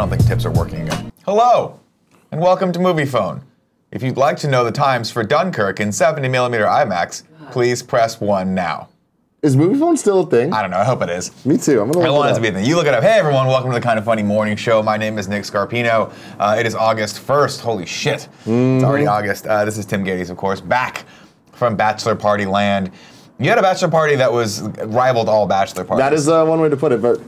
don't think tips are working again. Hello, and welcome to Movie Phone. If you'd like to know the times for Dunkirk in 70mm IMAX, please press 1 now. Is Movie Phone still a thing? I don't know, I hope it is. Me too, I'm gonna look I want it to be a thing. You look it up. Hey everyone, welcome to the Kind of Funny Morning Show. My name is Nick Scarpino. It is August 1st, holy shit. It's already August. This is Tim Gettys, of course, back from Bachelor Party land. You had a bachelor party that was rivaled all bachelor parties. That is one way to put it, but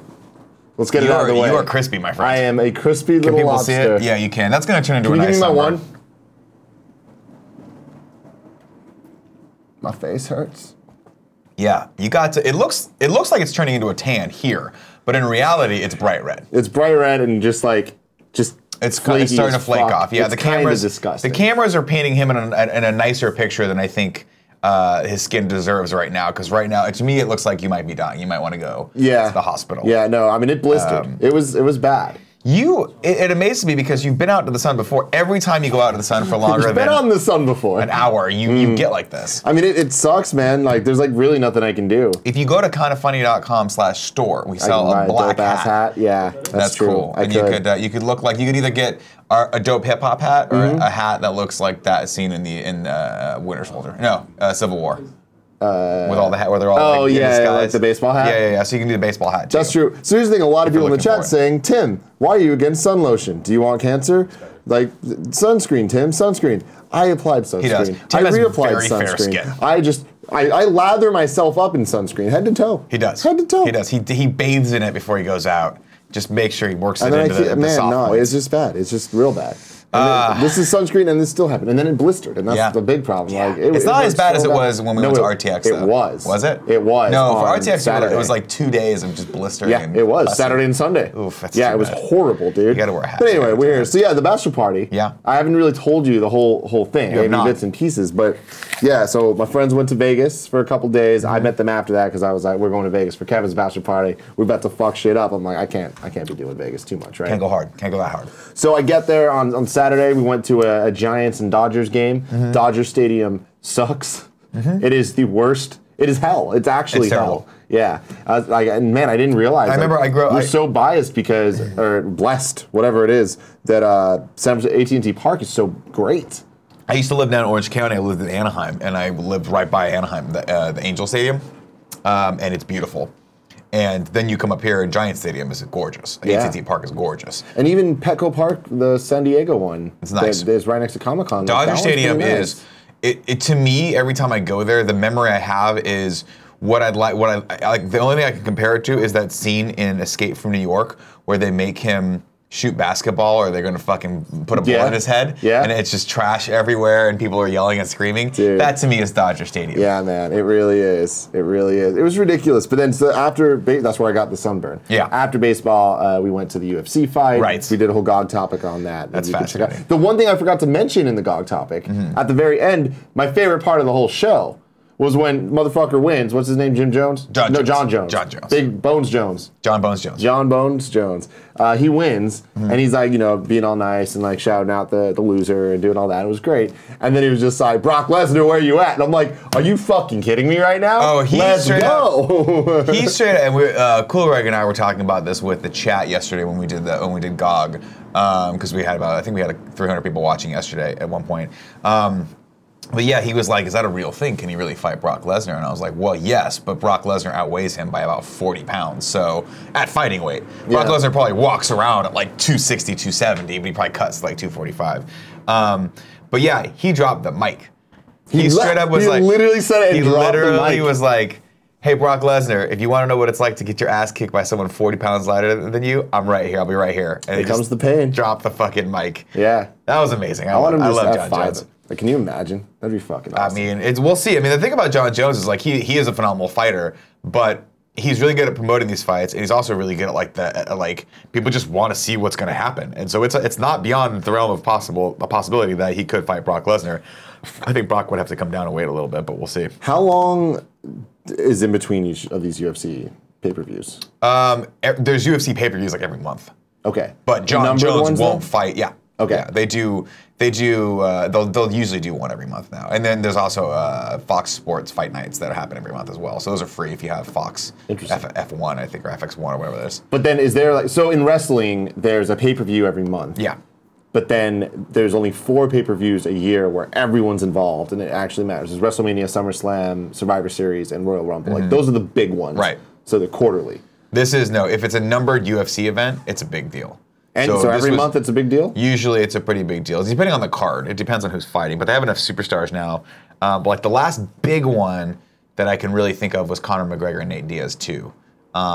let's get it out of the way. You are crispy, my friend. I am a crispy little lobster. Can people see it? Yeah, you can. That's going to turn into a nice Can you give me my sunburn. one? My face hurts. Yeah, you got to. It looks like it's turning into a tan here, but in reality, it's bright red. It's bright red and just it's starting to flake off. Yeah, the cameras disgusting. The cameras are painting him in a nicer picture than I think his skin deserves right now. Because right now, to me, it looks like you might be dying. You might want to go to the hospital. Yeah, no, I mean it blistered. It was bad. It amazes me because you've been out to the sun before. Every time you go out to the sun for longer than on the sun before an hour, you get like this. I mean, it sucks, man. Like, there's like really nothing I can do. If you go to kindoffunny.com/store, we sell a black hat. Yeah, that's true. Cool. And you could look like you could either get a dope hip hop hat or a hat that looks like that scene in Winter Soldier. No, Civil War. With all the hat, where they're all like the baseball hat. Yeah. So you can do the baseball hat too. That's true. So here's the thing: a lot of people in the chat saying, "Tim, why are you against sun lotion? Do you want cancer? Like sunscreen, Tim, sunscreen." I applied sunscreen. He does. I reapplied sunscreen. I lather myself up in sunscreen, head to toe. He does. Head to toe. He does. He bathes in it before he goes out. Just make sure he works it into the soft no, points. it's just bad. It's just real bad. This is sunscreen, and this still happened, and then it blistered, and that's the big problem. Yeah. Like, it's not as bad as it was when we went to RTX. Though. It was. Was it? It was. No, for RTX Saturday. it was like 2 days of just blistering. Yeah, it was busting. Saturday and Sunday. Oof, that's it was horrible, dude. You gotta wear a hat. But anyway, we're here. So yeah, the bachelor party. Yeah. I haven't really told you the whole thing. Maybe bits and pieces, but yeah. So my friends went to Vegas for a couple days. I met them after that because I was like, we're going to Vegas for Kevin's bachelor party. We're about to fuck shit up. I'm like, I can't be doing Vegas too much, right? Can't go hard. Can't go that hard. So I get there on Saturday. We went to a Giants and Dodgers game. Dodger Stadium sucks. It is the worst. It is hell. It's actually hell. Yeah. Man, I didn't realize. I remember we're so biased because, or blessed, whatever it is, that AT&T Park is so great. I used to live down in Orange County. I lived in Anaheim, and I lived right by Anaheim, the Angel Stadium, and it's beautiful. And then you come up here, and Giant Stadium is gorgeous. AT&T Park is gorgeous. And even Petco Park, the San Diego one, it's nice. It's right next to Comic-Con. Dodger Stadium is, to me, every time I go there, the memory I have is what I like. The only thing I can compare it to is that scene in Escape from New York where they make him shoot basketball, or they're gonna fucking put a ball in his head, and it's just trash everywhere, and people are yelling and screaming. Dude. That to me is Dodger Stadium. Yeah, man, it really is. It really is. It was ridiculous. But then after, that's where I got the sunburn. Yeah. After baseball, we went to the UFC fight. Right. We did a whole GOG topic on that. That's fascinating. The one thing I forgot to mention in the GOG topic, at the very end, my favorite part of the whole show was when motherfucker wins. What's his name? Jim Jones? John Jones. John Jones. Big Bones Jones. John Bones Jones. John Bones Jones. He wins, and he's like, being all nice and like shouting out the loser and doing all that. It was great. And then he was just like, Brock Lesnar, where you at? And I'm like, are you fucking kidding me right now? Oh, Let's go. He's straight up. And Cool Greg and I were talking about this with the chat yesterday when we did GOG, because we had I think we had 300 people watching yesterday at one point. But yeah, he was like, is that a real thing? Can he really fight Brock Lesnar? And I was like, well, yes, but Brock Lesnar outweighs him by about 40 pounds. So at fighting weight, Brock Lesnar probably walks around at like 260, 270, but he probably cuts like 245. But yeah, he dropped the mic. He straight up was like, literally said it and dropped the mic. He literally was like, hey, Brock Lesnar, if you want to know what it's like to get your ass kicked by someone 40 pounds lighter than you, I'm right here. I'll be right here. And here comes the pain. Drop the fucking mic. Yeah. That was amazing. I want him to love John Jones. Like, can you imagine? That'd be fucking awesome. I mean, we'll see. I mean, the thing about John Jones is like he is a phenomenal fighter, but he's really good at promoting these fights, and he's also really good at like people just want to see what's going to happen, and so it's not beyond the realm of a possibility that he could fight Brock Lesnar. I think Brock would have to come down and wait a little bit, but we'll see. How long is in between each of these UFC pay-per-views? There's UFC pay-per-views like every month. Okay. But John Jones won't fight. Yeah. Okay. Yeah, they do. They'll usually do one every month now, and then there's also Fox Sports Fight Nights that happen every month as well. So those are free if you have Fox F1, I think, or FX1 or whatever it is. But then is there like so in wrestling? There's a pay-per-view every month. Yeah. But then there's only 4 pay-per-views a year where everyone's involved and it actually matters. There's WrestleMania, SummerSlam, Survivor Series, and Royal Rumble. Like those are the big ones. Right. So they're quarterly. This is if it's a numbered UFC event, it's a big deal. And so every month it's a big deal? Usually it's a pretty big deal. It's depending on the card. It depends on who's fighting. But they have enough superstars now. But like the last big one that I can really think of was Conor McGregor and Nate Diaz 2.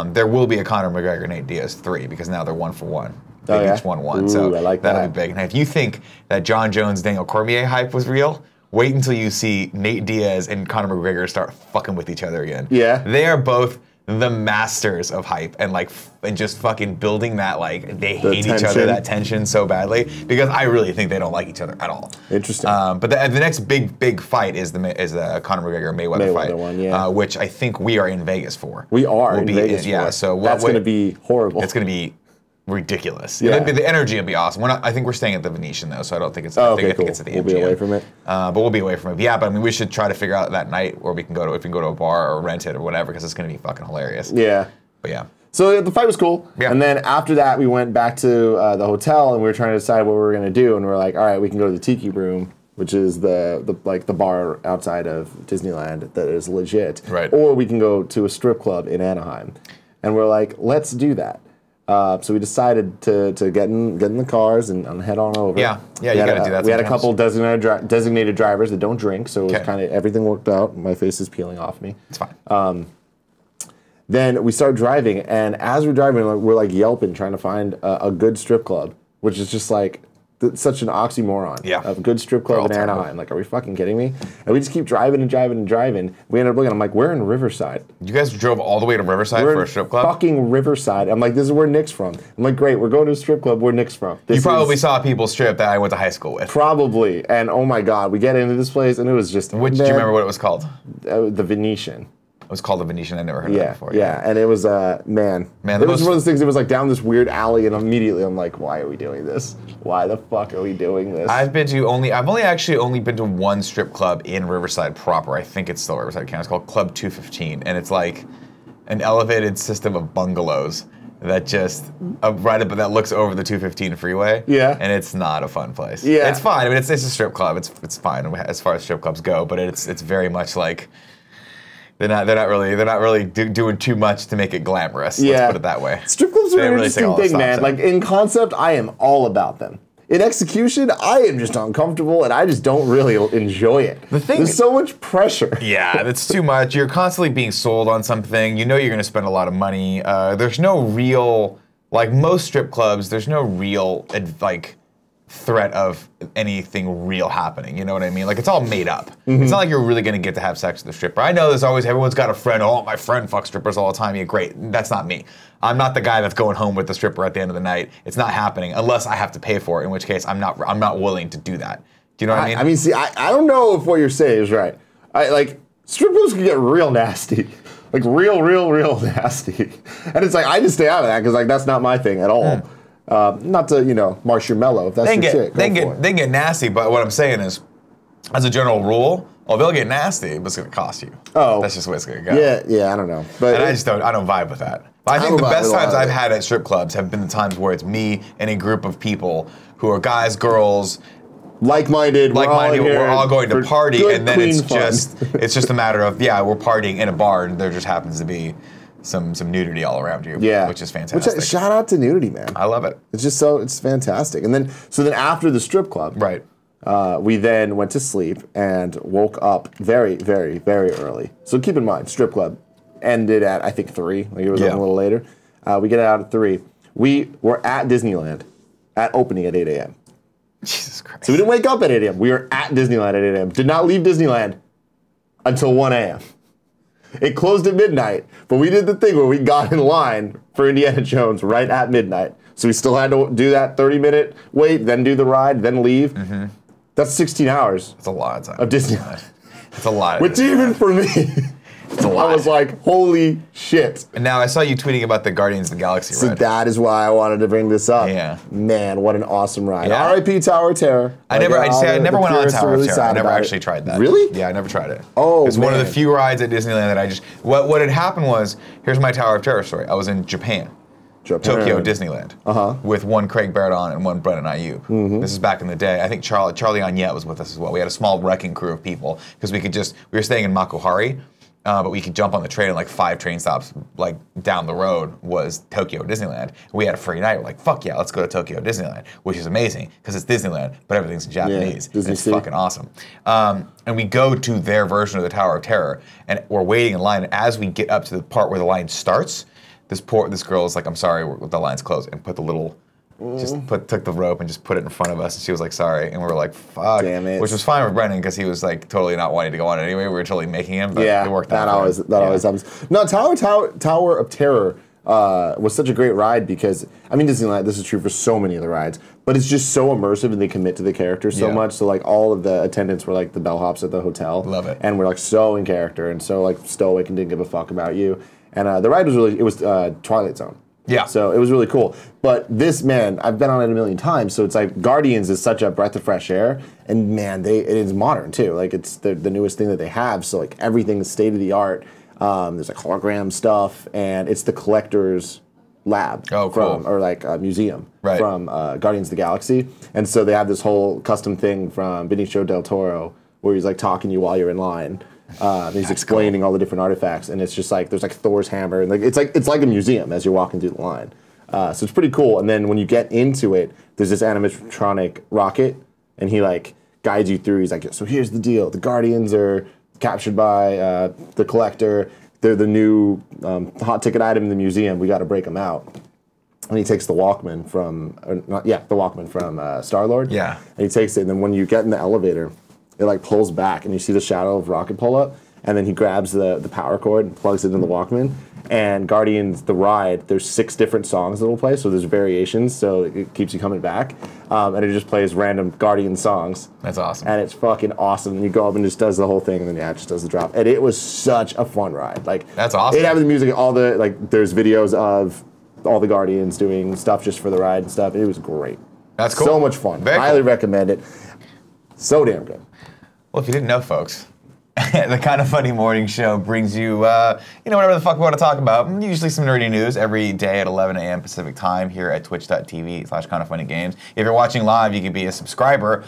There will be a Conor McGregor Nate Diaz 3 because now they're 1 for 1. They each won one. Ooh, so I like that'll that. be big. And if you think that John Jones, Daniel Cormier hype was real, wait until you see Nate Diaz and Conor McGregor start fucking with each other again. Yeah. They are both the masters of hype and and just fucking building that they hate each other, that tension so badly, because I really think they don't like each other at all. Interesting. But the next big fight is the Conor McGregor Mayweather fight, one, yeah. Which I think we are in Vegas for. We are in Vegas for. Yeah, so that's going to be horrible. It's going to be ridiculous. Yeah. The energy will be awesome. I think we're staying at the Venetian though, so I don't think it's. Oh, I think cool. it's at the We'll MGM. be away from it. But we'll be away from it. Yeah, but I mean, we should try to figure out that night where we can go to, if we can go to a bar or rent it or whatever, because it's going to be fucking hilarious. Yeah. But yeah. So the fight was cool. Yeah. And then after that, we went back to the hotel and we were trying to decide what we were going to do. And we were like, all right, we can go to the Tiki Room, which is the bar outside of Disneyland that is legit. Right. Or we can go to a strip club in Anaheim. And we're like, let's do that. So we decided to get in the cars and head on over. Yeah, you got to do that. We had a couple designated drivers that don't drink, so it was Okay. everything worked out. My face is peeling off me. It's fine. Then we start driving, and as we're driving, we're like yelping, trying to find a good strip club, which is just such an oxymoron. Yeah. A good strip club in Anaheim. Like, are we fucking kidding me? And we just keep driving and driving and driving. We ended up looking. I'm like, we're in Riverside. You guys drove all the way to Riverside for a strip club? Fucking Riverside. I'm like, this is where Nick's from. I'm like, great, we're going to a strip club where Nick's from. You probably saw people strip that I went to high school with. Probably. And oh my God, we get into this place, and it was just. Do you remember what it was called? The Venetian. It was called the Venetian. I never heard of it before. Yeah, and it was man. It was one of those things. It was like down this weird alley, and immediately I'm like, why are we doing this? Why the fuck are we doing this? I've only been to one strip club in Riverside proper. I think it's still Riverside County. It's called Club 215, and it's like an elevated system of bungalows that just that looks over the 215 freeway. Yeah. And it's not a fun place. Yeah. It's fine. I mean, it's a strip club. It's fine as far as strip clubs go, but it's very much like. They're not really doing too much to make it glamorous. Yeah. Let's put it that way. Strip clubs are an interesting thing, man. Like in concept, I am all about them. In execution, I am just uncomfortable and I just don't really enjoy it. There's so much pressure. Yeah, that's too much. You're constantly being sold on something. You know you're going to spend a lot of money. There's no real, like most strip clubs, there's no real threat of anything real happening. You know what I mean? Like it's all made up. Mm-hmm. It's not like you're really gonna get to have sex with a stripper. I know everyone's got a friend. Oh, my friend fucks strippers all the time. Yeah, great. That's not me. I'm not the guy that's going home with the stripper at the end of the night. It's not happening unless I have to pay for it. In which case, I'm not willing to do that. Do you know what I mean? I mean, see, I don't know if what you're saying is right. Strip clubs can get real nasty. Like real nasty. And it's like I just stay out of that because that's not my thing at all. Not to, marsh your mellow. If that's your shit, they can get nasty, but what I'm saying is, as a general rule, they'll get nasty, but it's going to cost you. Oh. That's just the way it's going to go. Yeah, I don't know. But and I don't vibe with that. But I think the best times I've had at strip clubs have been the times where it's me and a group of people who are guys, girls, like-minded, we're all going to party, and then it's fun. just a matter of, we're partying in a bar, and there just happens to be some nudity all around you, which is fantastic. Shout out to nudity, man. I love it. It's just it's fantastic. And then after the strip club, right, we then went to sleep and woke up very, very, very early. So keep in mind, strip club ended at I think 3. Like it was a little later. We get out at 3. We were at Disneyland at opening at 8 a.m. Jesus Christ. So we didn't wake up at 8 a.m. We were at Disneyland at 8 a.m. Did not leave Disneyland until 1 a.m. It closed at midnight, but we did the thing where we got in line for Indiana Jones right at midnight. So we still had to do that 30-minute wait, then do the ride, then leave. Mm-hmm. That's 16 hours. That's a lot of time. Of Disneyland. It's a lot. Which even for me, it's a lot. I was like, holy shit. And now I saw you tweeting about the Guardians of the Galaxy ride. So that is why I wanted to bring this up. Yeah. Man, what an awesome ride. Yeah. R.I.P. Tower of Terror. I never went on Tower of Terror. I never about actually tried that. Really? Yeah, I never tried it. Oh, it's one of the few rides at Disneyland that I just. What had happened was, here's my Tower of Terror story. I was in Japan. Tokyo Disneyland with one Craig Barrett on and one Brennan Ayub. This is back in the day. I think Charlie Agnette was with us as well. We had a small wrecking crew of people because we were staying in Makuhari, but we could jump on the train and like 5 train stops like down the road was Tokyo Disneyland. We had a free night. We're like, fuck yeah, let's go to Tokyo Disneyland, which is amazing because it's Disneyland, but everything's in Japanese. Yeah, it's fucking awesome. And we go to their version of the Tower of Terror, and we're waiting in line. And as we get up to the part where the line starts, this girl is like, I'm sorry, the line's closed, and put the little, took the rope and just put it in front of us, and she was like, sorry, and we were like, fuck. Damn it. Which was fine with Brennan, because he was like totally not wanting to go on it anyway, we were totally making him, but it worked out. That always happens. No, Tower of Terror was such a great ride because, I mean, Disneyland, this is true for so many of the rides, but it's just so immersive and they commit to the characters so much, so like all of the attendants were like the bellhops at the hotel. Love it. And we're like so in character and so like stoic and didn't give a fuck about you. And the ride was Twilight Zone. Yeah. So it was really cool. But this, man, I've been on it a million times, so it's like Guardians is such a breath of fresh air, and man, it is modern too. Like it's the newest thing that they have, so like everything is state of the art. There's like hologram stuff, and it's the collector's lab museum from Guardians of the Galaxy. And so they have this whole custom thing from Benicio del Toro where he's like talking to you while you're in line. He's explaining all the different artifacts, and it's just like there's like Thor's hammer, and like it's like a museum as you're walking through the line. So it's pretty cool. And then when you get into it, there's this animatronic rocket, and he like guides you through. He's like, so here's the deal: the Guardians are captured by the Collector. They're the new hot ticket item in the museum. We got to break them out. And he takes the Walkman from Star-Lord. Yeah. And he takes it, and then when you get in the elevator, it like pulls back, and you see the shadow of Rocket pull up, and then he grabs the power cord and plugs it in the Walkman. And Guardians, the ride, there's 6 different songs that will play, so there's variations, so it keeps you coming back. And it just plays random Guardian songs. That's awesome. And it's fucking awesome. And you go up and just does the whole thing, and then it just does the drop. And it was such a fun ride. Like that's awesome. It had the music, there's videos of all the Guardians doing stuff just for the ride and stuff. It was great. That's cool. So much fun. Highly recommend it. So damn good. Well, if you didn't know, folks, the Kind of Funny Morning Show brings you, whatever the fuck we want to talk about. Usually some nerdy news every day at 11 a.m. Pacific time here at twitch.tv/kindoffunnygames. If you're watching live, you can be a subscriber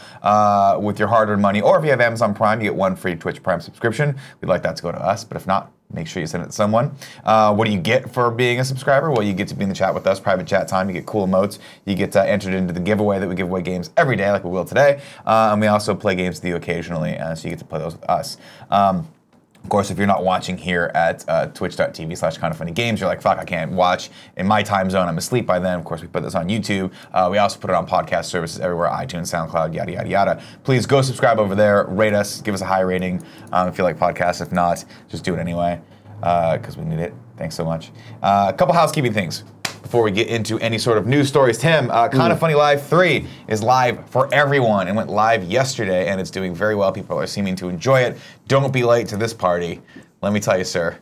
with your hard-earned money, or if you have Amazon Prime, you get 1 free Twitch Prime subscription. We'd like that to go to us, but if not, make sure you send it to someone. What do you get for being a subscriber? Well, you get to be in the chat with us, private chat time. You get cool emotes. You get entered into the giveaway that we give away games every day, like we will today. And we also play games with you occasionally, so you get to play those with us. Of course, if you're not watching here at twitch.tv/kindoffunnygames, you're like, fuck, I can't watch in my time zone. I'm asleep by then. Of course, we put this on YouTube. We also put it on podcast services everywhere, iTunes, SoundCloud, yada, yada, yada. Please go subscribe over there, rate us, give us a high rating if you like podcasts. If not, just do it anyway because we need it. Thanks so much. A couple housekeeping things before we get into any sort of news stories. Tim, Kind of Funny Live 3 is live for everyone. It went live yesterday, and it's doing very well. People are seeming to enjoy it. Don't be late to this party. Let me tell you, sir,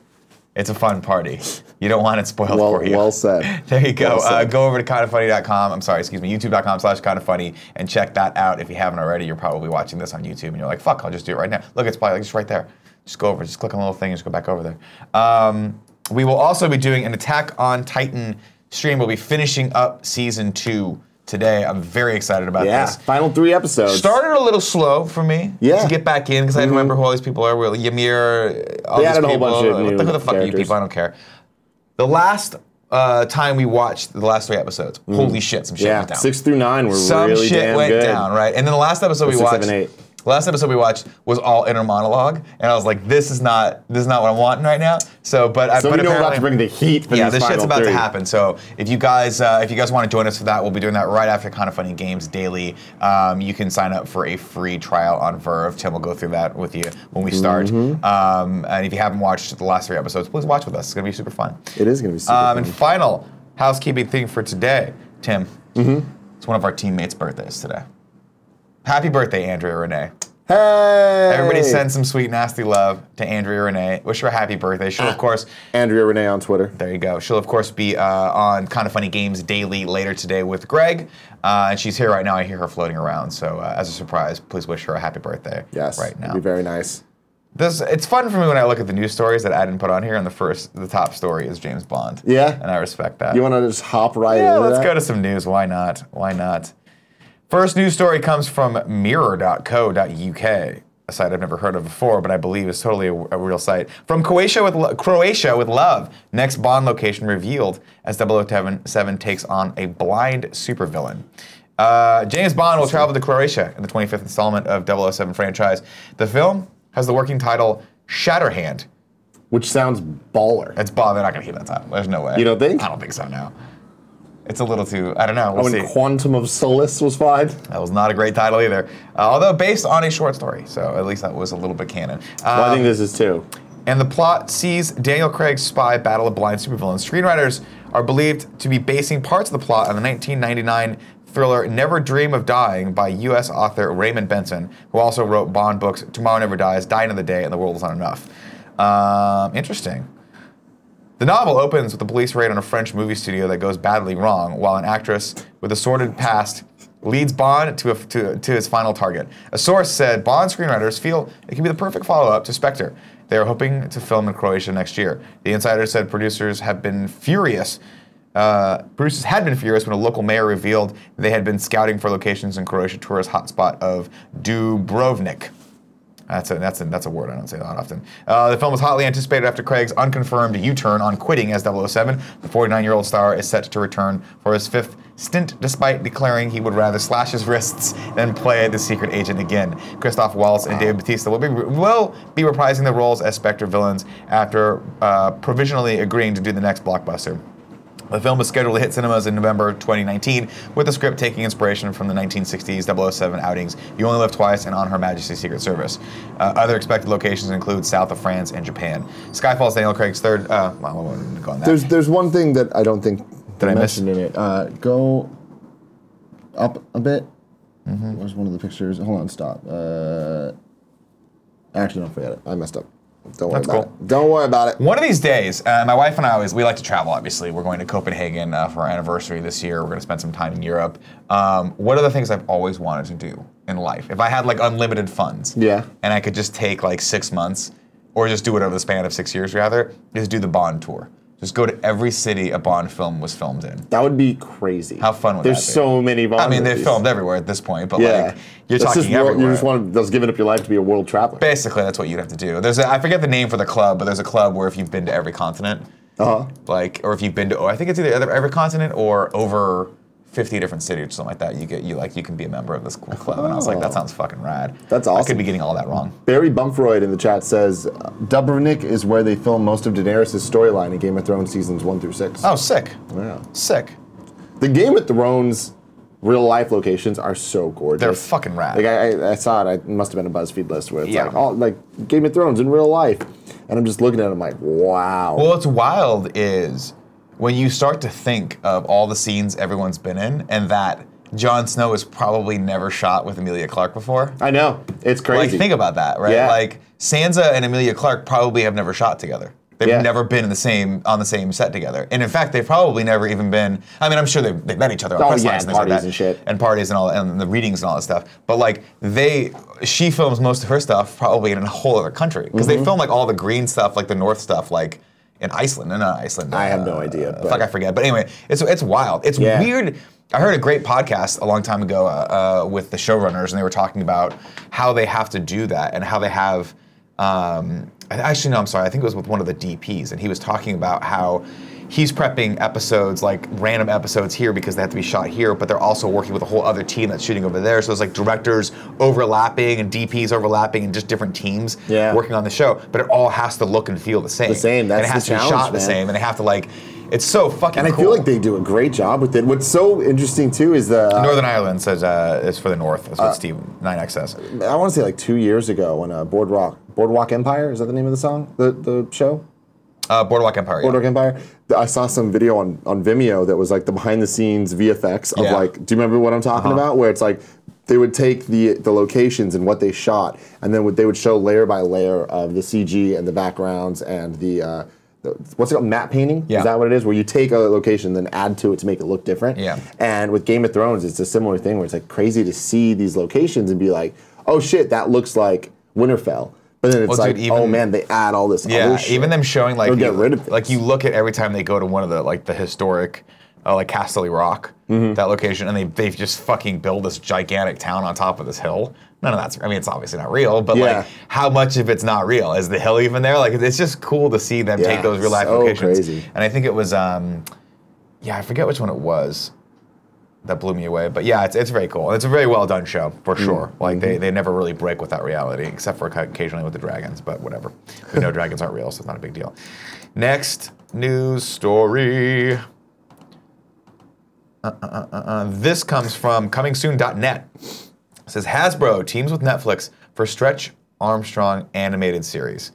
it's a fun party. You don't want it spoiled for you. Well said. There you go. Go over to kindoffunny.com. youtube.com/kindoffunny, and check that out. If you haven't already, you're probably watching this on YouTube, and you're like, fuck, I'll just do it right now. Look, it's probably just right there. Just go over, just click on the little thing, and just go back over there. We will also be doing an Attack on Titan stream. We'll be finishing up season 2 today. I'm very excited about this. Yeah, final 3 episodes. Started a little slow for me to get back in because I didn't remember who all these people are. Ymir, all they these added people. A whole bunch of new who the fuck are you people? I don't care. The last time we watched the last 3 episodes, holy shit, some shit went down. 6 through 9 were some really shit damn went good. down, right? And then the last episode we watched. 7, 8. The last episode we watched was all inner monologue, and I was like, "This is not what I'm wanting right now." So, but we know we're about to bring the heat for yeah, these this shit's final about 3. to happen. So, if you guys want to join us for that, we'll be doing that right after Kind of Funny Games Daily. You can sign up for a free trial on Verve. Tim will go through that with you when we start. And if you haven't watched the last 3 episodes, please watch with us. It's gonna be super fun. It is gonna be super fun. And final housekeeping thing for today, Tim. It's one of our teammates' birthdays today. Happy birthday, Andrea Renee. Hey! Everybody send some sweet, nasty love to Andrea Renee. Wish her a happy birthday. She'll, of course... Andrea Renee on Twitter. There you go. She'll, of course, be on Kind of Funny Games Daily later today with Greg. And she's here right now. I hear her floating around. So as a surprise, please wish her a happy birthday right now. It'd be very nice. It's fun for me when I look at the news stories that I didn't put on here, and the top story is James Bond. Yeah? And I respect that. You want to just hop right into that? Yeah, let's go to some news. Why not? Why not? First news story comes from mirror.co.uk, a site I've never heard of before, but I believe is totally a real site. From Croatia with love. Next Bond location revealed as 007 takes on a blind supervillain. James Bond will travel to Croatia in the 25th installment of 007 franchise. The film has the working title Shatterhand. Which sounds baller. It's baller. They're not going to keep that title. There's no way. You don't think? I don't think so, no. It's a little too, I don't know, we'll see. Quantum of Solace was fine. That was not a great title either. Although based on a short story, so at least that was a little bit canon. Well, I think this is too. And the plot sees Daniel Craig's spy battle a blind supervillain. Screenwriters are believed to be basing parts of the plot on the 1999 thriller Never Dream of Dying by U.S. author Raymond Benson, who also wrote Bond books Tomorrow Never Dies, Die Another Day, and The World Is Not Enough. Interesting. The novel opens with a police raid on a French movie studio that goes badly wrong, while an actress with a sordid past leads Bond to his final target. A source said Bond screenwriters feel it can be the perfect follow-up to Spectre. They are hoping to film in Croatia next year. The insider said producers had been furious when a local mayor revealed they had been scouting for locations in Croatia tourist hotspot of Dubrovnik. That's a word I don't say that often. The film was hotly anticipated after Craig's unconfirmed U-turn on quitting as 007. The 49-year-old star is set to return for his 5th stint, despite declaring he would rather slash his wrists than play the secret agent again. Christoph Waltz and David Bautista will be reprising the roles as Spectre villains after provisionally agreeing to do the next blockbuster. The film is scheduled to hit cinemas in November 2019, with the script taking inspiration from the 1960s 007 outings You Only Live Twice and On Her Majesty's Secret Service. Other expected locations include south of France and Japan. Skyfall's Daniel Craig's third... I won't go on that. There's one thing that I don't think Did I miss? in it. Go up a bit. Where's one of the pictures? Hold on, stop. Actually, don't forget it. I messed up. Don't worry about it. Don't worry about it. One of these days, my wife and I we like to travel, obviously. We're going to Copenhagen for our anniversary this year. We're going to spend some time in Europe. One of the things I've always wanted to do in life, if I had like unlimited funds, and I could just take like 6 months, or just do it over the span of 6 years rather, is do the Bond tour. Just go to every city a Bond film was filmed in. That would be crazy. How fun would that be? There's so many Bond movies. They've filmed everywhere at this point, but like, you're talking everywhere. You just want to giving up your life to be a world traveler. Basically, that's what you'd have to do. I forget the name for the club, but there's a club where if you've been to every continent, like, or if you've been to, I think it's either every continent or over 50 different cities or something like that, you can be a member of this cool club. And I was like, that sounds fucking rad. That's awesome. I could be getting all that wrong. Barry Bumfroyd in the chat says, Dubrovnik is where they film most of Daenerys' storyline in Game of Thrones seasons 1 through 6. Oh, sick. Yeah. Sick. The Game of Thrones real life locations are so gorgeous. They're fucking rad. Like I saw it, it must have been a BuzzFeed list where it's like Game of Thrones in real life. And I'm just looking at it, I'm like, wow. Well, what's wild is when you start to think of all the scenes everyone's been in, and that Jon Snow has probably never shot with Emilia Clarke before. I know, it's crazy. Like, think about that, right? Yeah. Like, Sansa and Emilia Clarke probably have never shot together. They've never been on the same set together. And in fact, they've probably never even been, I mean, I'm sure they've met each other on press lines and things like that. And shit. And parties and all, and the readings and all that stuff. But like, she films most of her stuff probably in a whole other country. Because they film like all the green stuff, like the North stuff, like, in Iceland, not Iceland. I have no idea. Fuck, I forget. But anyway, it's wild. It's weird. I heard a great podcast a long time ago with the showrunners, and they were talking about how they have to do that and how they have. Actually, no, I'm sorry. I think it was with one of the DPs, and he was talking about how he's prepping episodes, like random episodes here because they have to be shot here, but they're also working with a whole other team that's shooting over there. So there's like directors overlapping and DPs overlapping and just different teams working on the show. But it all has to look and feel the same. The same. That's and it has to be shot the same, and they have to like. It's so fucking cool. And I feel like they do a great job with it. What's so interesting too is the Northern Ireland says is for the North. That's what Steve 9X says. I want to say like 2 years ago when Boardwalk Empire, is that the name of the song? The show? Boardwalk Empire. Boardwalk Empire. I saw some video on Vimeo that was like the behind the scenes VFX of like. Do you remember what I'm talking about? Where it's like they would take the locations and what they shot, and then they would show layer by layer of the CG and the backgrounds and the what's it called, matte painting? Yeah. Is that what it is? Where you take a location and then add to it to make it look different? Yeah. And with Game of Thrones, it's a similar thing where it's like crazy to see these locations and be like, oh shit, that looks like Winterfell. But then it's oh man, they add all this other shit. Even them showing like, get rid of like you look at every time they go to one of the like the historic, like Casterly Rock, that location, and they just fucking build this gigantic town on top of this hill. None of that's, I mean, it's obviously not real, but like, how much of it's not real? Is the hill even there? Like, it's just cool to see them take those real life locations. Crazy. And I think it was, I forget which one it was that blew me away, but yeah, it's very cool. It's a very well done show for sure. Like they never really break with that reality, except for occasionally with the dragons. But whatever, we know dragons aren't real, so it's not a big deal. Next news story. This comes from comingsoon.net. It says Hasbro teams with Netflix for Stretch Armstrong animated series.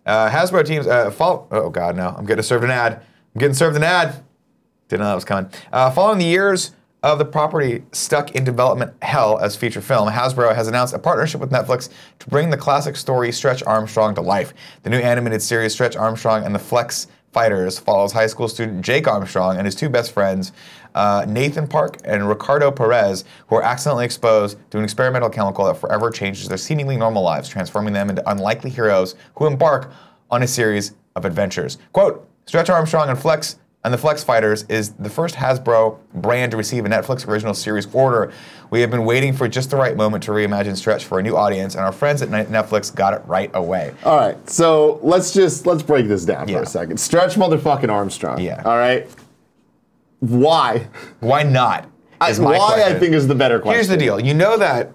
Hasbro teams oh god, no! I'm getting served an ad. Didn't know that was coming. Following the years of the property stuck in development hell as feature film, Hasbro has announced a partnership with Netflix to bring the classic story Stretch Armstrong to life. The new animated series Stretch Armstrong and the Flex Fighters follows high school student Jake Armstrong and his two best friends, Nathan Park and Ricardo Perez, who are accidentally exposed to an experimental chemical that forever changes their seemingly normal lives, transforming them into unlikely heroes who embark on a series of adventures. Quote, Stretch Armstrong and the Flex Fighters is the first Hasbro brand to receive a Netflix original series order. We have been waiting for just the right moment to reimagine Stretch for a new audience, and our friends at Netflix got it right away. All right, so let's break this down for a second. Stretch motherfucking Armstrong. Yeah. All right. Why? Why not? Why I think is the better question. Here's the deal. You know that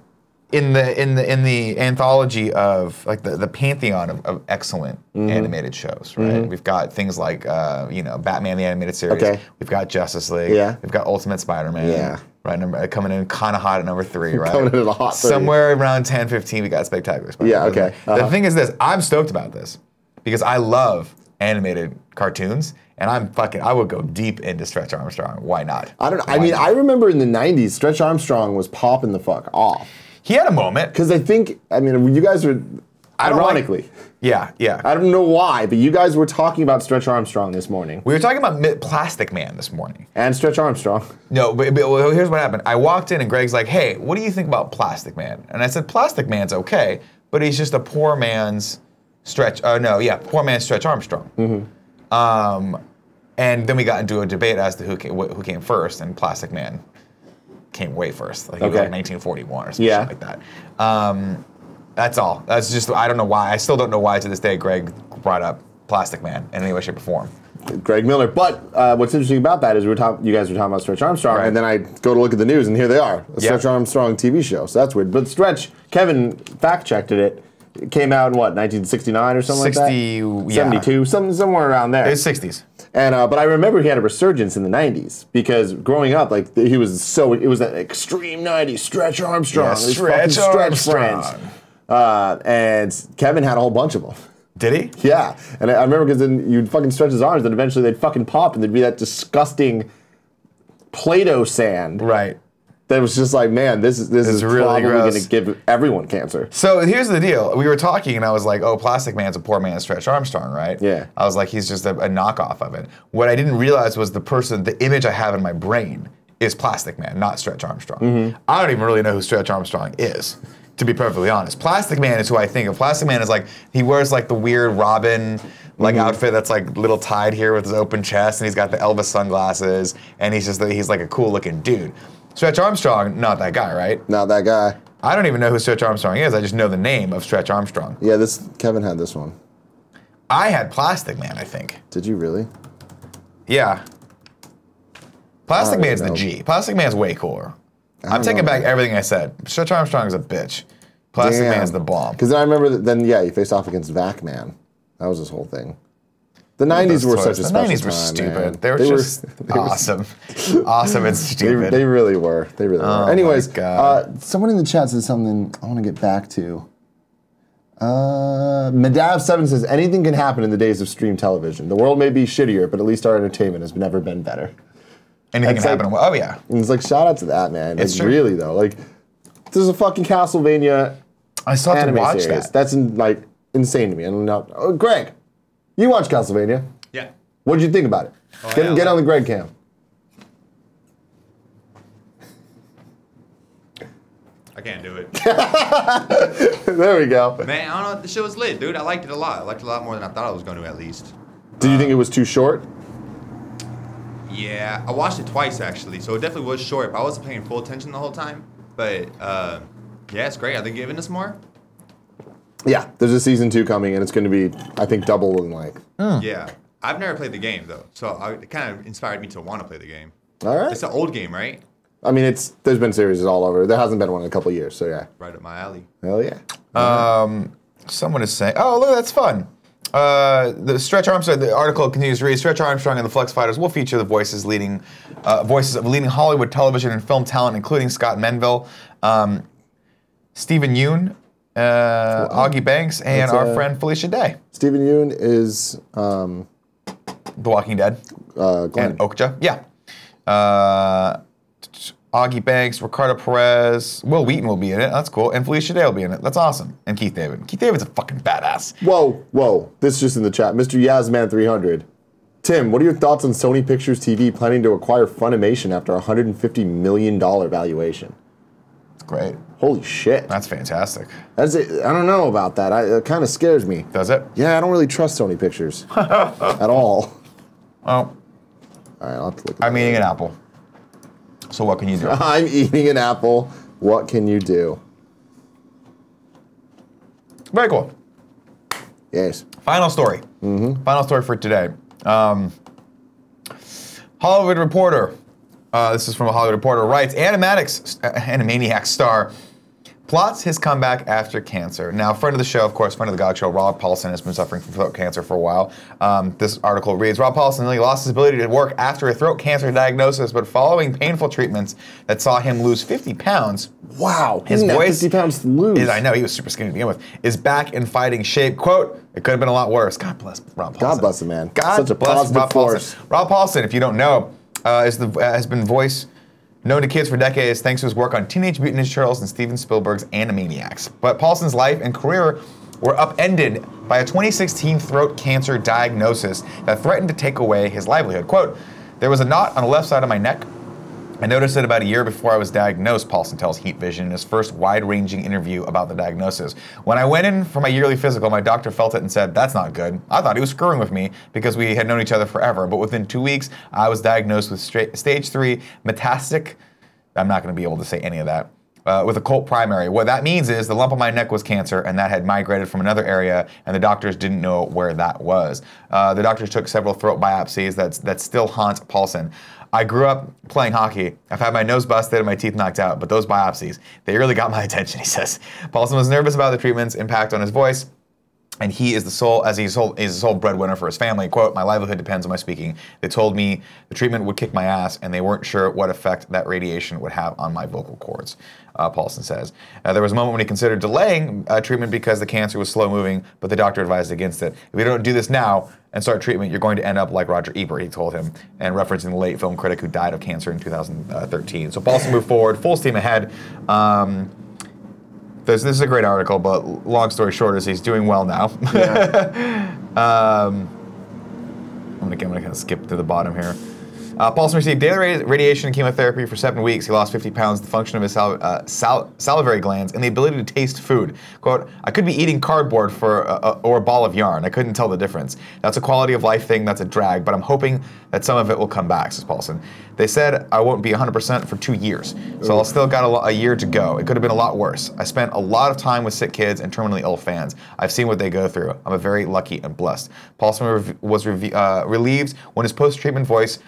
in the anthology of like the pantheon of excellent animated shows, right? We've got things like Batman the animated series. Okay. We've got Justice League. Yeah. We've got Ultimate Spider-Man. Yeah. Right, coming in kind of hot at number 3, right? Coming in at a hot 3. Somewhere around 10, 15, we got Spectacular Spider-Man. Yeah. Okay. The thing is this: I'm stoked about this because I love animated cartoons. And I would go deep into Stretch Armstrong. Why not? I don't know. I mean, I remember in the 90s, Stretch Armstrong was popping the fuck off. He had a moment. Because you guys were, ironically. Yeah. I don't know why, but you guys were talking about Stretch Armstrong this morning. We were talking about Plastic Man this morning. And Stretch Armstrong. No, but here's what happened. I walked in and Greg's like, hey, what do you think about Plastic Man? And I said, Plastic Man's okay, but he's just a poor man's Stretch Armstrong. And then we got into a debate as to who came first, and Plastic Man came way first. Like, it was like 1941 or something like that. That's all. That's just, I don't know why. I still don't know why to this day Greg brought up Plastic Man in any way, shape, or form. Greg Miller. But what's interesting about that is you guys were talking about Stretch Armstrong, and then I go to look at the news, and here they are. A Stretch Armstrong TV show. So that's weird. But Stretch, Kevin fact-checked it. It came out in what, 1969 or something like that? 72, somewhere around there. It's 60s. And but I remember he had a resurgence in the 90s because growing up, like it was that extreme 90s Stretch Armstrong, Stretch friends. And Kevin had a whole bunch of them. Did he? Yeah. And I remember because then you'd fucking stretch his arms and eventually they'd fucking pop and there'd be that disgusting Play-Doh sand. Right. That was just like, man, this is really probably going to give everyone cancer. So here's the deal. We were talking, and I was like, oh, Plastic Man's a poor man's Stretch Armstrong, right? Yeah. I was like, he's just a knockoff of it. What I didn't realize was the image I have in my brain is Plastic Man, not Stretch Armstrong. I don't even really know who Stretch Armstrong is, to be perfectly honest. Plastic Man is who I think of. Plastic Man is like, he wears like the weird Robin outfit that's like little tied here with his open chest, and he's got the Elvis sunglasses, and he's like a cool looking dude. Stretch Armstrong, not that guy, right? Not that guy. I don't even know who Stretch Armstrong is. I just know the name of Stretch Armstrong. Yeah, Kevin had this one. I had Plastic Man, I think. Did you really? Yeah. Plastic Man's the G. Plastic Man's way cooler. I'm taking back everything I said. Stretch Armstrong is a bitch. Plastic Man's the bomb. Because I remember he faced off against Vac Man. That was his whole thing. The 90s were such a special time. The 90s were stupid. Man. They were just awesome. Awesome and stupid. They really were. They really were. Anyways, someone in the chat says something I want to get back to. Madav7 says, anything can happen in the days of stream television. The world may be shittier, but at least our entertainment has never been better. Anything can happen. Oh, yeah. And it's like, shout out to that, man. It's like, true. Really, though. Like, There's a fucking Castlevania I still have to anime watch series. that. That's insane to me. And now, Greg, you watch Castlevania. Yeah. What did you think about it? Get on the Greg cam. I can't do it. There we go. Man, I don't know. The show was lit, dude. I liked it a lot. I liked it a lot more than I thought I was going to, at least. Did you think it was too short? Yeah, I watched it twice, actually, so it definitely was short, but I wasn't paying full attention the whole time. But, yeah, it's great. Are they giving us more? Yeah, there's a season 2 coming, and it's going to be, I think, double in length. Yeah. I've never played the game, though, so it kind of inspired me to want to play the game. All right. It's an old game, right? I mean, there's been series all over. There hasn't been one in a couple of years, so yeah. Right up my alley. Hell yeah. Someone is saying, oh, look, that's fun. The Stretch Armstrong, the article continues to read, Stretch Armstrong and the Flex Fighters will feature the voices of leading Hollywood television and film talent, including Scott Menville, Stephen Yeun, Augie Banks, and our friend Felicia Day. Stephen Yeun is... The Walking Dead. Glenn. And Okja. Yeah. Augie Banks, Ricardo Perez, Will Wheaton will be in it. That's cool. And Felicia Day will be in it. That's awesome. And Keith David. Keith David's a fucking badass. Whoa. This is just in the chat. Mr. Yazman300. Tim, what are your thoughts on Sony Pictures TV planning to acquire Funimation after a $150 million valuation? It's great. Holy shit. That's fantastic. I don't know about that. It kind of scares me. Does it? Yeah, I don't really trust Sony Pictures at all. Oh. All right, I'll have to look at I'm eating an apple. So what can you do? I'm eating an apple. What can you do? Very cool. Yes. Final story. Final story for today. Hollywood Reporter. This is from a Hollywood Reporter. Writes, Animaniacs star plots his comeback after cancer. Now, friend of the show, of course, friend of the GOG show, Rob Paulsen has been suffering from throat cancer for a while. This article reads, Rob Paulsen nearly lost his ability to work after a throat cancer diagnosis, but following painful treatments that saw him lose 50 pounds. Wow. His voice, 50 pounds to lose. I know, he was super skinny to begin with, is back in fighting shape. Quote, it could have been a lot worse. God bless Rob Paulsen. God bless him, man. God Such a bless positive Rob force. Paulsen. Rob Paulsen, if you don't know, has been voice known to kids for decades thanks to his work on Teenage Mutant Ninja Turtles and Steven Spielberg's Animaniacs. But Paulsen's life and career were upended by a 2016 throat cancer diagnosis that threatened to take away his livelihood. Quote, there was a knot on the left side of my neck. I noticed it about a year before I was diagnosed, Paulsen tells Heat Vision in his first wide-ranging interview about the diagnosis. When I went in for my yearly physical, my doctor felt it and said, that's not good. I thought he was screwing with me because we had known each other forever. But within 2 weeks, I was diagnosed with stage 3 metastatic, I'm not going to be able to say any of that, with a Colt primary. What that means is the lump on my neck was cancer, and that had migrated from another area, and the doctors didn't know where that was. The doctors took several throat biopsies that still haunt Paulsen. I grew up playing hockey. I've had my nose busted and my teeth knocked out, but those biopsies, they really got my attention, he says. Paulsen was nervous about the treatment's impact on his voice, and he is the sole breadwinner for his family. Quote, my livelihood depends on my speaking. They told me the treatment would kick my ass, and they weren't sure what effect that radiation would have on my vocal cords, Paulsen says. There was a moment when he considered delaying treatment because the cancer was slow moving, but the doctor advised against it. If we don't do this now and start treatment, you're going to end up like Roger Ebert, he told him, and referencing the late film critic who died of cancer in 2013. So Paulsen moved forward, full steam ahead. This is a great article, but long story short is he's doing well now. Yeah. I'm gonna kind of skip to the bottom here. Paulsen received daily radiation and chemotherapy for 7 weeks. He lost 50 pounds, the function of his salivary glands, and the ability to taste food. Quote, I could be eating cardboard or a ball of yarn. I couldn't tell the difference. That's a quality of life thing, that's a drag, but I'm hoping that some of it will come back, says Paulsen. They said I won't be 100% for 2 years, so I'll still got a year to go. It could have been a lot worse. I spent a lot of time with sick kids and terminally ill fans. I've seen what they go through. I'm a very lucky and blessed. Paulsen was relieved when his post-treatment voice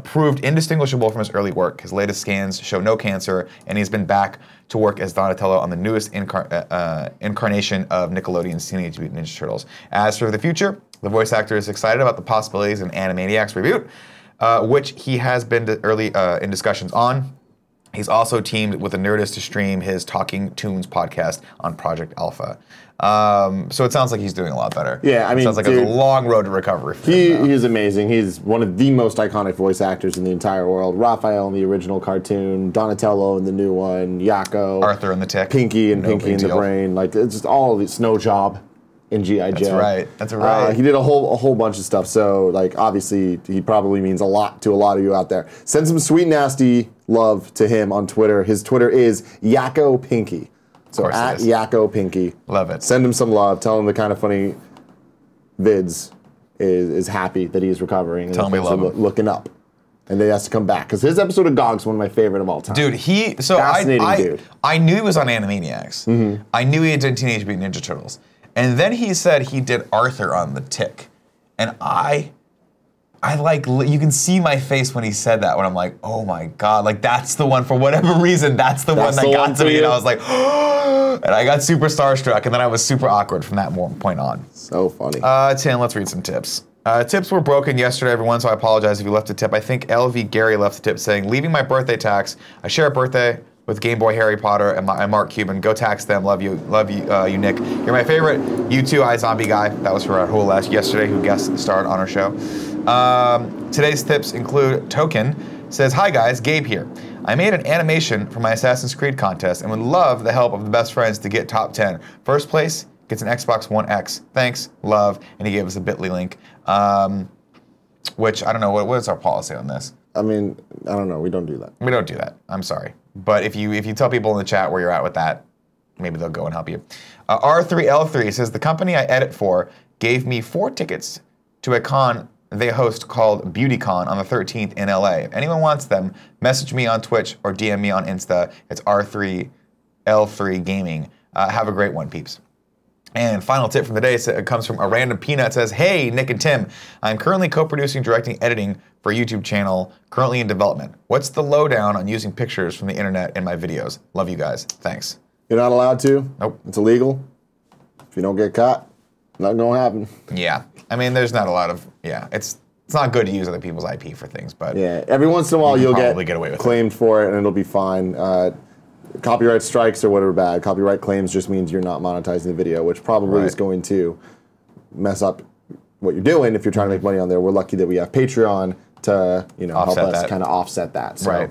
proved indistinguishable from his early work. His latest scans show no cancer, and he's been back to work as Donatello on the newest incarnation of Nickelodeon's Teenage Mutant Ninja Turtles. As for the future, the voice actor is excited about the possibilities in Animaniacs reboot, which he has been early in discussions on. He's also teamed with a Nerdist to stream his Talking Tunes podcast on Project Alpha. So it sounds like he's doing a lot better. Yeah, I mean, it sounds like it's a long road to recovery for him. He's amazing. He's one of the most iconic voice actors in the entire world. Raphael in the original cartoon, Donatello in the new one, Yakko, Arthur in the Tick, Pinky and Pinky in the Brain. Like it's just all of the Snow Job in G.I. Joe. That's right. That's right. He did a whole bunch of stuff. So like obviously he probably means a lot to a lot of you out there. Send some sweet nasty love to him on Twitter. His Twitter is Yakko Pinky. So at Yakko Pinky. Love it. Send him some love. Tell him the Kind of Funny vids is happy that he's recovering. Tell him we love him. Looking up. And then he has to come back. Because his episode of GOG's one of my favorite of all time. Dude, Fascinating dude. I knew he was on Animaniacs. Mm-hmm. I knew he had done Teenage Mutant Ninja Turtles. And then he said he did Arthur on the Tick. And I like, you can see my face when he said that, when I'm like, oh my God, like that's the one, for whatever reason, that's the one that got to me. And I was like, oh, and I got super starstruck, and then I was super awkward from that point on. So funny. Tim, let's read some tips. Tips were broken yesterday, everyone, so I apologize if you left a tip. I think LV Gary left a tip saying, leaving my birthday tax. I share a birthday with Game Boy Harry Potter and Mark Cuban. Go tax them. Love you, you, Nick. You're my favorite U2 iZombie guy. That was for Hulash yesterday, who guest starred on our show. Today's tips include Token says, hi guys, Gabe here. I made an animation for my Assassin's Creed contest and would love the help of the best friends to get top 10. First place gets an Xbox One X. Thanks, love. And he gave us a bit.ly link, which I don't know, what is our policy on this? I mean, I don't know. We don't do that. We don't do that. I'm sorry. But if you tell people in the chat where you're at with that, maybe they'll go and help you. R3L3 says, the company I edit for gave me 4 tickets to a con they host called BeautyCon on the 13th in LA. If anyone wants them, message me on Twitch or DM me on Insta. It's R3L3 Gaming. Have a great one, peeps. And final tip from the day comes from a random peanut. It says, hey, Nick and Tim, I'm currently co-producing, directing, editing for a YouTube channel, currently in development. What's the lowdown on using pictures from the internet in my videos? Love you guys. Thanks. You're not allowed to. Nope. It's illegal. If you don't get caught, nothing gonna happen. Yeah. I mean, there's not a lot of, it's not good to use other people's IP for things, but yeah, every once in a while you'll get away with claimed for it and it'll be fine. Copyright strikes or whatever bad. Copyright claims just means you're not monetizing the video, which probably is going to mess up what you're doing if you're trying to make money on there. We're lucky that we have Patreon to help us kind of offset that. So. Right.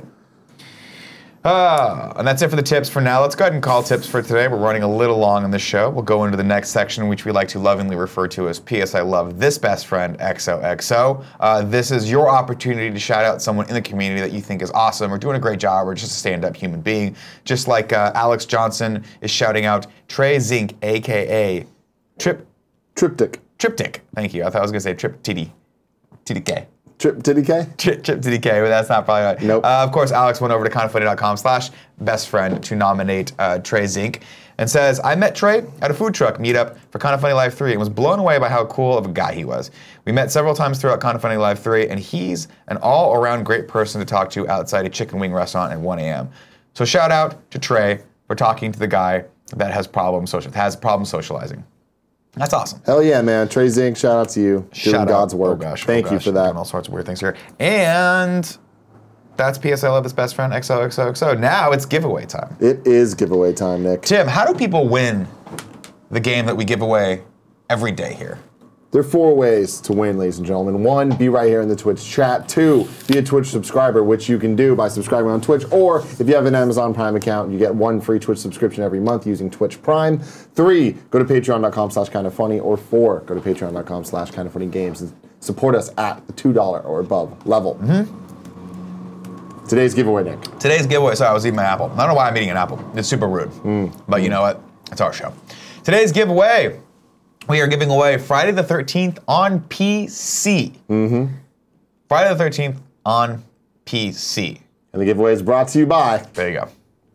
And that's it for the tips for now. Let's go ahead and call tips for today. We're running a little long on this show. We'll go into the next section, which we like to lovingly refer to as P.S. I Love This Best Friend XOXO. This is your opportunity to shout out someone in the community that you think is awesome or doing a great job or just a stand-up human being. Just like Alex Johnson is shouting out Trey Zink, a.k.a. Triptych. Thank you. I thought I was going to say Trip Titty. TDK. Trip TDK? Trip TDK, but that's not probably right. Nope. Of course, Alex went over to kindoffunny.com/bestfriend to nominate Trey Zink and says, I met Trey at a food truck meetup for Kind of Funny Live 3 and was blown away by how cool of a guy he was. We met several times throughout Kind of Funny Live 3, and he's an all-around great person to talk to outside a chicken wing restaurant at 1 a.m. So shout out to Trey for talking to the guy that has problems socializing. That's awesome. Hell yeah, man. Trey Zink, shout out to you. Doing God's work. Thank you for that. Doing all sorts of weird things here. And that's P.S. I Love His Best Friend XOXOXO. Now it's giveaway time. It is giveaway time, Nick. Tim, how do people win the game that we give away every day here? There are 4 ways to win, ladies and gentlemen. 1, be right here in the Twitch chat. 2, be a Twitch subscriber, which you can do by subscribing on Twitch. Or if you have an Amazon Prime account, you get 1 free Twitch subscription every month using Twitch Prime. 3, go to patreon.com/kindoffunny. Or 4, go to patreon.com/kindoffunnygames and support us at the $2 or above level. Mm-hmm. Today's giveaway, Nick. Today's giveaway. Sorry, I was eating my apple. I don't know why I'm eating an apple. It's super rude. But you know what? It's our show. Today's giveaway. We are giving away Friday the 13th on PC. Mm-hmm. Friday the 13th on PC. And the giveaway is brought to you by... There you go.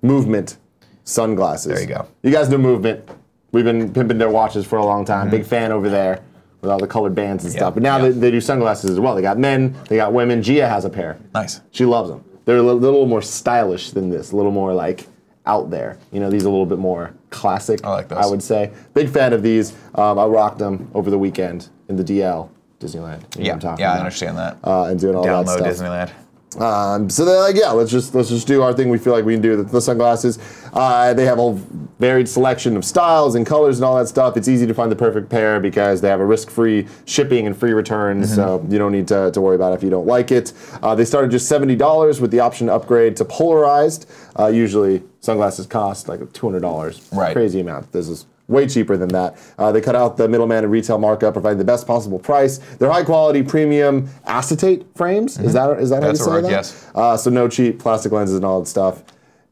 Movement sunglasses. There you go. You guys know Movement. We've been pimping their watches for a long time. Big fan over there with all the colored bands and stuff. But now they do sunglasses as well. They got men, they got women. Gia has a pair. Nice. She loves them. They're a little more stylish than this. A little more like out there. You know, these are a little bit more classic, I like those. I would say. Big fan of these. I rocked them over the weekend in the DL, Disneyland. You know what I'm talking about. I understand that. And doing all that stuff. Download Disneyland. So they're like, yeah, let's just do our thing. We feel like we can do the sunglasses. They have a varied selection of styles and colors and all that stuff. It's easy to find the perfect pair because they have a risk-free shipping and free returns, so you don't need to worry about it if you don't like it. They start at just $70 with the option to upgrade to polarized. Usually sunglasses cost like $200. Right. Crazy amount. This is way cheaper than that. They cut out the middleman and retail markup, providing the best possible price. They're high-quality, premium acetate frames. Is that how you say that? Yes. So no cheap plastic lenses and all that stuff.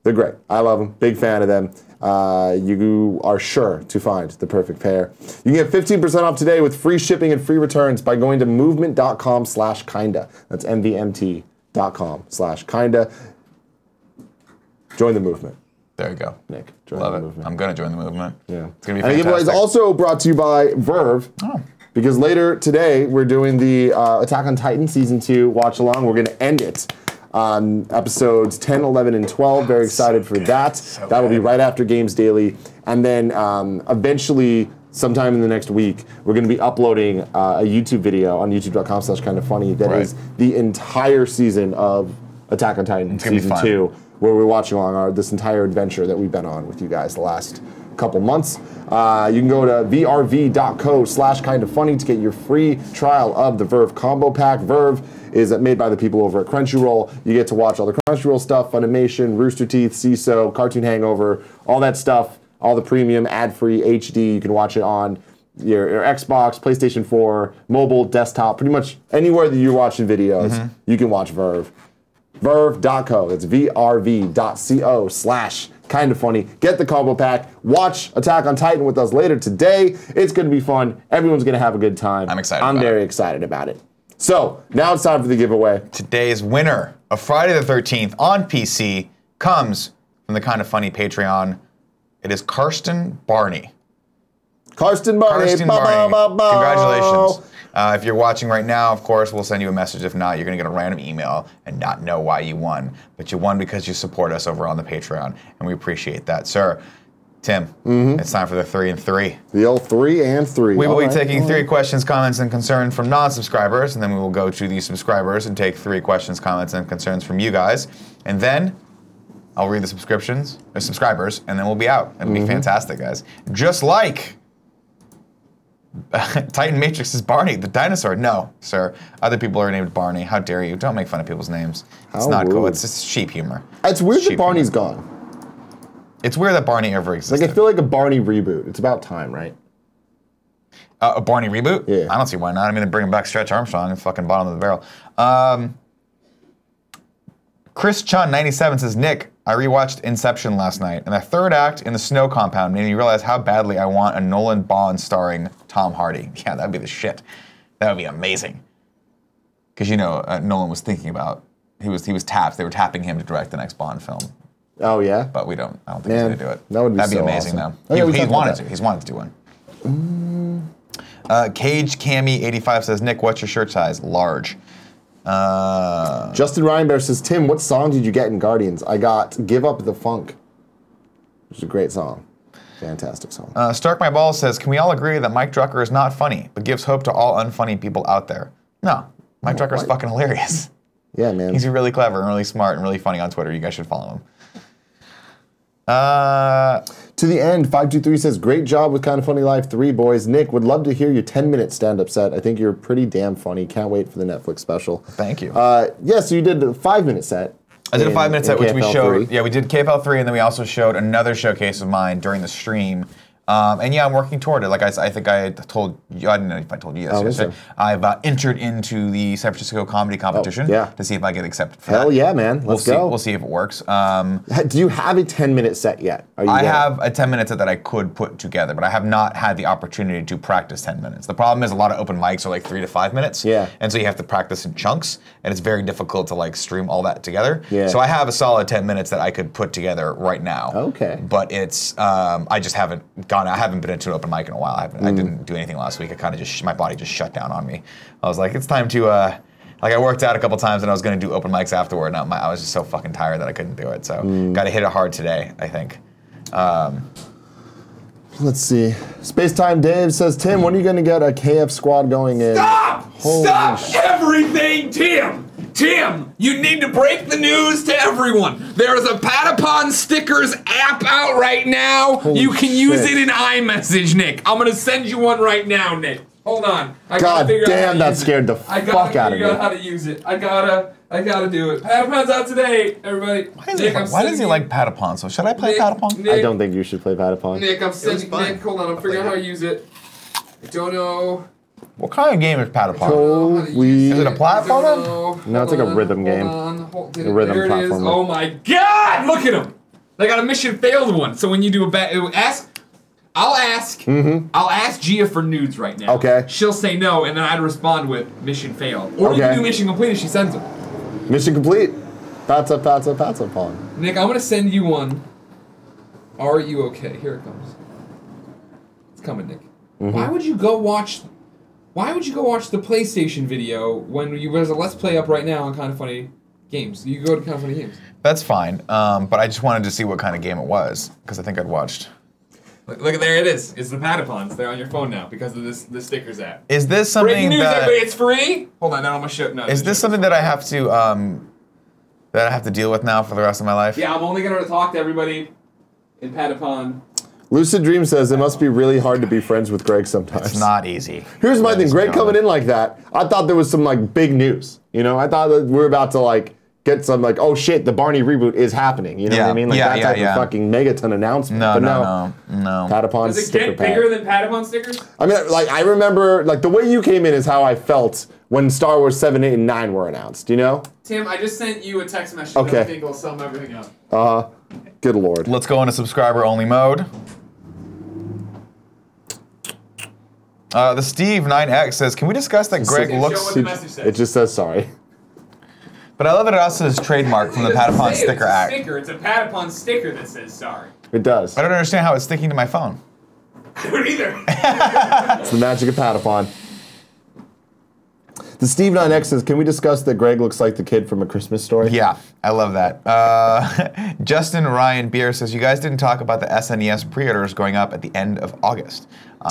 They're great. I love them. Big fan of them. You are sure to find the perfect pair. You can get 15% off today with free shipping and free returns by going to movement.com/kinda. That's mvmt.com/kinda. Join the movement. There you go. Nick, join Love the it. movement. I'm going to join the movement. Yeah. It's going to be And the fantastic. giveaway is also brought to you by Verve. Oh. Because later today, we're doing the Attack on Titan Season 2 watch along. We're going to end it on episodes 10, 11, and 12. Very excited for that. That will be right after Games Daily. And then eventually, sometime in the next week, we're going to be uploading a YouTube video on youtube.com/kindafunny that is the entire season of Attack on Titan Season 2. Where we're watching along this entire adventure that we've been on with you guys the last couple months. You can go to vrv.co/kindafunny to get your free trial of the Verve combo pack. Verve is made by the people over at Crunchyroll. You get to watch all the Crunchyroll stuff, Funimation, Rooster Teeth, CISO, Cartoon Hangover, all that stuff, all the premium, ad-free, HD. You can watch it on your Xbox, PlayStation 4, mobile, desktop, pretty much anywhere that you're watching videos, you can watch Verve. Verve.co. That's vrv.co/kindafunny. Get the combo pack. Watch Attack on Titan with us later today. It's going to be fun. Everyone's going to have a good time. I'm excited. I'm very excited about it. So now it's time for the giveaway. Today's winner of Friday the 13th on PC comes from the Kinda Funny Patreon. It is Karsten Barney. Karsten Barney. Congratulations. If you're watching right now, of course, we'll send you a message. If not, you're going to get a random email and not know why you won. But you won because you support us over on the Patreon, and we appreciate that. Sir, Tim, it's time for the 3 and 3. The old 3 and 3. We will be taking 3 questions, comments, and concerns from non-subscribers, and then we will go to the subscribers and take 3 questions, comments, and concerns from you guys. And then I'll read the subscribers, and then we'll be out. It'll be fantastic, guys. Just like Titan Matrix's Barney, the dinosaur. No, sir. Other people are named Barney. How dare you? Don't make fun of people's names. It's not cool. It's just sheep humor. It's weird that Barney's gone. It's weird that Barney ever existed. Like, I feel like a Barney reboot. It's about time, right? A Barney reboot? Yeah. I don't see why not. I mean, they're bringing back Stretch Armstrong and fucking bottom of the barrel. Chris Chun 97 says, Nick, I rewatched Inception last night, and the third act in the snow compound made me realize how badly I want a Nolan Bond starring Tom Hardy. Yeah, that'd be the shit. That would be amazing. Because, you know, Nolan was thinking about, he was tapped. They were tapping him to direct the next Bond film. Oh, yeah? But I don't think he's going to do it. That'd be so amazing, awesome. though. Oh, yeah, He's wanted to do one. Cage Cammy 85 says, Nick, what's your shirt size? Large. Justin Reinbear says, Tim, what song did you get in Guardians? I got Give Up the Funk, which is a great song. Fantastic song. Stark My Balls says, can we all agree that Mike Drucker is not funny, but gives hope to all unfunny people out there? No. Mike Drucker's fucking hilarious. Yeah, man. He's really clever and really smart and really funny on Twitter. You guys should follow him. To the end, 523 says, great job with Kinda Funny Live 3, boys. Nick, would love to hear your 10-minute stand-up set. I think you're pretty damn funny. Can't wait for the Netflix special. Thank you. Yeah, so you did a 5-minute set. I did a 5-minute set, which we showed. 3. Yeah, we did KFL 3, and then we also showed another showcase of mine during the stream. And yeah, I'm working toward it. Like I think I told you, I don't know if I told you yesterday. I've entered into the San Francisco comedy competition to see if I get accepted for that. Hell yeah, man. Let's go. We'll see if it works. Do you have a 10-minute set yet? I have a 10-minute set that I could put together, but I have not had the opportunity to practice 10 minutes. The problem is a lot of open mics are like 3 to 5 minutes. Yeah. And so you have to practice in chunks, and it's very difficult to like stream all that together. Yeah. So I have a solid 10 minutes that I could put together right now. Okay. But it's, I just haven't gone, I haven't been into an open mic in a while. I didn't do anything last week. I kind of just, my body just shut down on me. I was like, it's time to, like I worked out a couple times and I was going to do open mics afterward, and I was just so fucking tired that I couldn't do it. So got to hit it hard today, I think. Let's see. Spacetime Dave says, Tim, when are you going to get a KF squad going in? Stop! Stop everything, Tim! Tim, you need to break the news to everyone. There is a Patapon stickers app out right now. Holy you can use shit. it in iMessage, Nick. I'm gonna send you one right now, Nick. Hold on. God damn, that scared the fuck out of me. I gotta figure out how to use it. I gotta do it. Patapon's out today, everybody. Why does he like Patapon? So should I play Patapon? I don't think you should play Patapon. Nick, I'm sending Nick. Hold on, I'm figuring out how to use it. I don't know. What kind of game is Patapon? Holy. Is it a platformer? No, it's like a rhythm game. A rhythm platformer. Oh my God! Look at him. They got a mission failed one. So when you do I'll ask Gia for nudes right now. Okay. She'll say no, and then I'd respond with mission failed. Or we can do mission complete if she sends them. Mission complete. Patapon. Nick, I'm gonna send you one. Are you okay? Here it comes. It's coming, Nick. Why would you go watch the PlayStation video when there's a Let's Play up right now on Kind of Funny Games? You go to Kind of Funny Games. That's fine, but I just wanted to see what kind of game it was, because I think I'd watched. Look, there it is. It's the Patapons. They're on your phone now because of the stickers app. Is this something Breaking news, that... everybody, it's free? Hold on, I'm gonna show... No, is this something that I have to deal with now for the rest of my life? Yeah, I'm only gonna talk to everybody in Patapon. Lucid Dream says it must be really hard to be friends with Greg sometimes. It's not easy. Here's my thing, Greg coming in like that, I thought there was some like big news. You know, I thought that we were about to like get some like, oh shit, the Barney reboot is happening. You know what I mean? Like that type of fucking megaton announcement. No. Patapon Does it sticker get bigger than Patapon stickers? I mean, like I remember, like the way you came in is how I felt when Star Wars 7, 8, and 9 were announced. You know? Tim, I just sent you a text message. Okay. I think it'll sum everything up. Good lord. Let's go into subscriber-only mode. The Steve9X says, can we discuss that Greg looks... Show what the message says. It just says sorry. But I love that it also says trademark from the Patapon sticker act. It's a Patapon sticker that says sorry. It does. I don't understand how it's sticking to my phone. I don't either. It's the magic of Patapon. The Steve9X says, can we discuss that Greg looks like the kid from A Christmas Story? Yeah, I love that. Justin Ryan Beer says, you guys didn't talk about the SNES pre-orders going up at the end of August.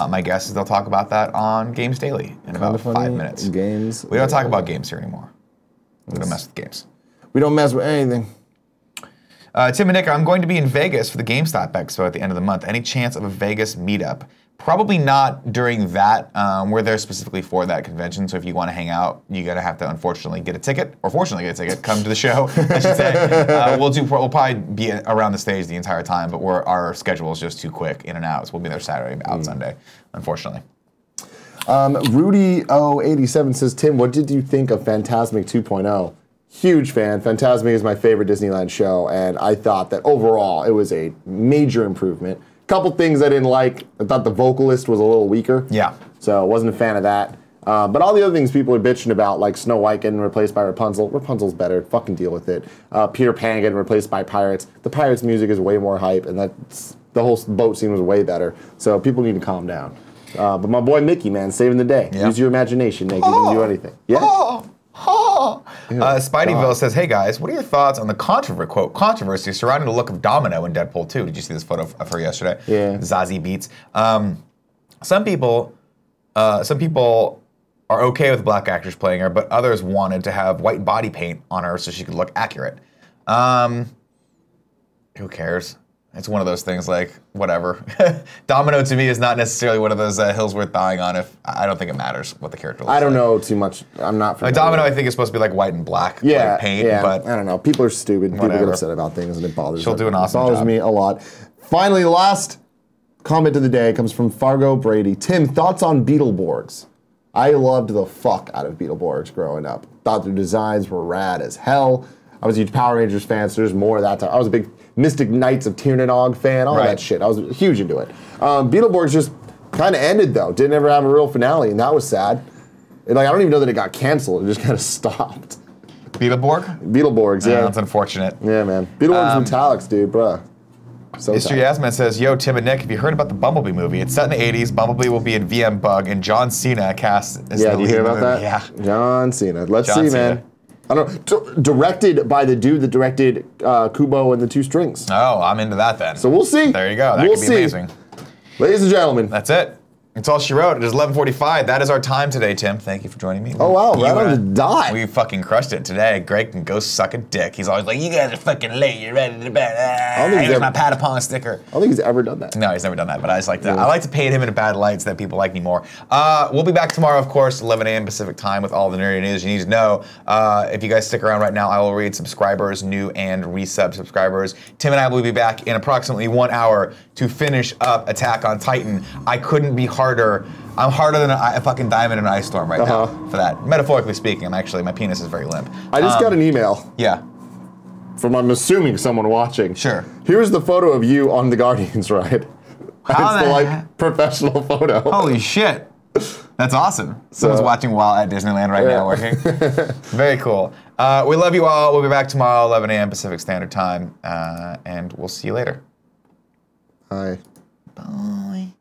My guess is they'll talk about that on Games Daily in about 5 minutes. Games. We don't talk about games here anymore. We don't mess with games. We don't mess with anything. Tim and Nick, I'm going to be in Vegas for the GameStop Expo at the end of the month. Any chance of a Vegas meetup? Probably not during that. We're there specifically for that convention, so if you want to hang out, you're going to have to unfortunately get a ticket, or fortunately get a ticket, come to the show, I should say. We'll probably be around the stage the entire time, but our schedule is just too quick in and out, so we'll be there Saturday, out Sunday, unfortunately. Rudy087 says, Tim, what did you think of Fantasmic 2.0? Huge fan. Fantasmic is my favorite Disneyland show, and I thought that overall it was a major improvement. Couple things I didn't like. I thought the vocalist was a little weaker. Yeah. So I wasn't a fan of that. But all the other things people are bitching about, like Snow White getting replaced by Rapunzel. Rapunzel's better. Fucking deal with it. Peter Pan getting replaced by Pirates. The Pirates music is way more hype, and the whole boat scene was way better. So people need to calm down. But my boy Mickey, man, saving the day. Yeah. Use your imagination, Nick. You can do anything. Yeah. Spideyville says, hey guys, what are your thoughts on the controversy surrounding the look of Domino in Deadpool 2? Did you see this photo of her yesterday? Yeah. Zazie Beats. Some people are okay with black actors playing her, but others wanted to have white body paint on her so she could look accurate. Who cares? It's one of those things, like, whatever. Domino, to me, is not necessarily one of those hills worth dying on. If I don't think it matters what the character looks like. I don't know too much. I'm not familiar. Domino, I think, is supposed to be like white and black like paint, but I don't know. People are stupid. Whatever. People get upset about things, and it bothers She'll do an awesome job. It bothers me a lot. Finally, last comment of the day comes from Fargo Brady. Tim, thoughts on Beetleborgs? I loved the fuck out of Beetleborgs growing up. Thought their designs were rad as hell. I was a huge Power Rangers fan, so there's more of that time. I was a big Mystic Knights of Tiernanog fan, all that shit. I was huge into it. Beetleborgs just kind of ended, though. Didn't ever have a real finale, and that was sad. And, like, I don't even know that it got canceled. It just kind of stopped. Beetleborgs, yeah. That's unfortunate. Yeah, man. Beetleborgs Metallics, dude, bruh. So History Asman says, yo, Tim and Nick, have you heard about the Bumblebee movie? It's set in the 80s. Bumblebee will be in VM Bug, and John Cena cast as the lead. Yeah, do you hear about that? Yeah. John Cena. Let's see, man. I don't know. Directed by the dude that directed Kubo and the Two Strings. Oh, I'm into that then. So we'll see. There you go. That could be amazing. Ladies and gentlemen. That's it. It's all she wrote. It is 11:45. That is our time today, Tim. Thank you for joining me. Oh, wow. Right on the dot. We fucking crushed it today. Greg can go suck a dick. He's always like, you guys are fucking late. You're ready to bed. Here's my pat upon sticker. I don't think he's ever done that. No, he's never done that. But I just like to. I like to paint him in a bad light so that people like me more. We'll be back tomorrow, of course, 11 a.m. Pacific time with all the nerdy news you need to know. If you guys stick around right now, I will read subscribers, new and resub subscribers. Tim and I will be back in approximately 1 hour to finish up Attack on Titan. I couldn't be harder. I'm harder than a fucking diamond in an ice storm right now for that. Metaphorically speaking, my penis is very limp. I just got an email. Yeah. From, I'm assuming, someone watching. Sure. Here's the photo of you on the Guardians ride. How it's the professional photo. Holy shit. That's awesome. Someone's watching while at Disneyland right now working. Very cool. We love you all. We'll be back tomorrow, 11 a.m. Pacific Standard Time, and we'll see you later. Bye. Bye.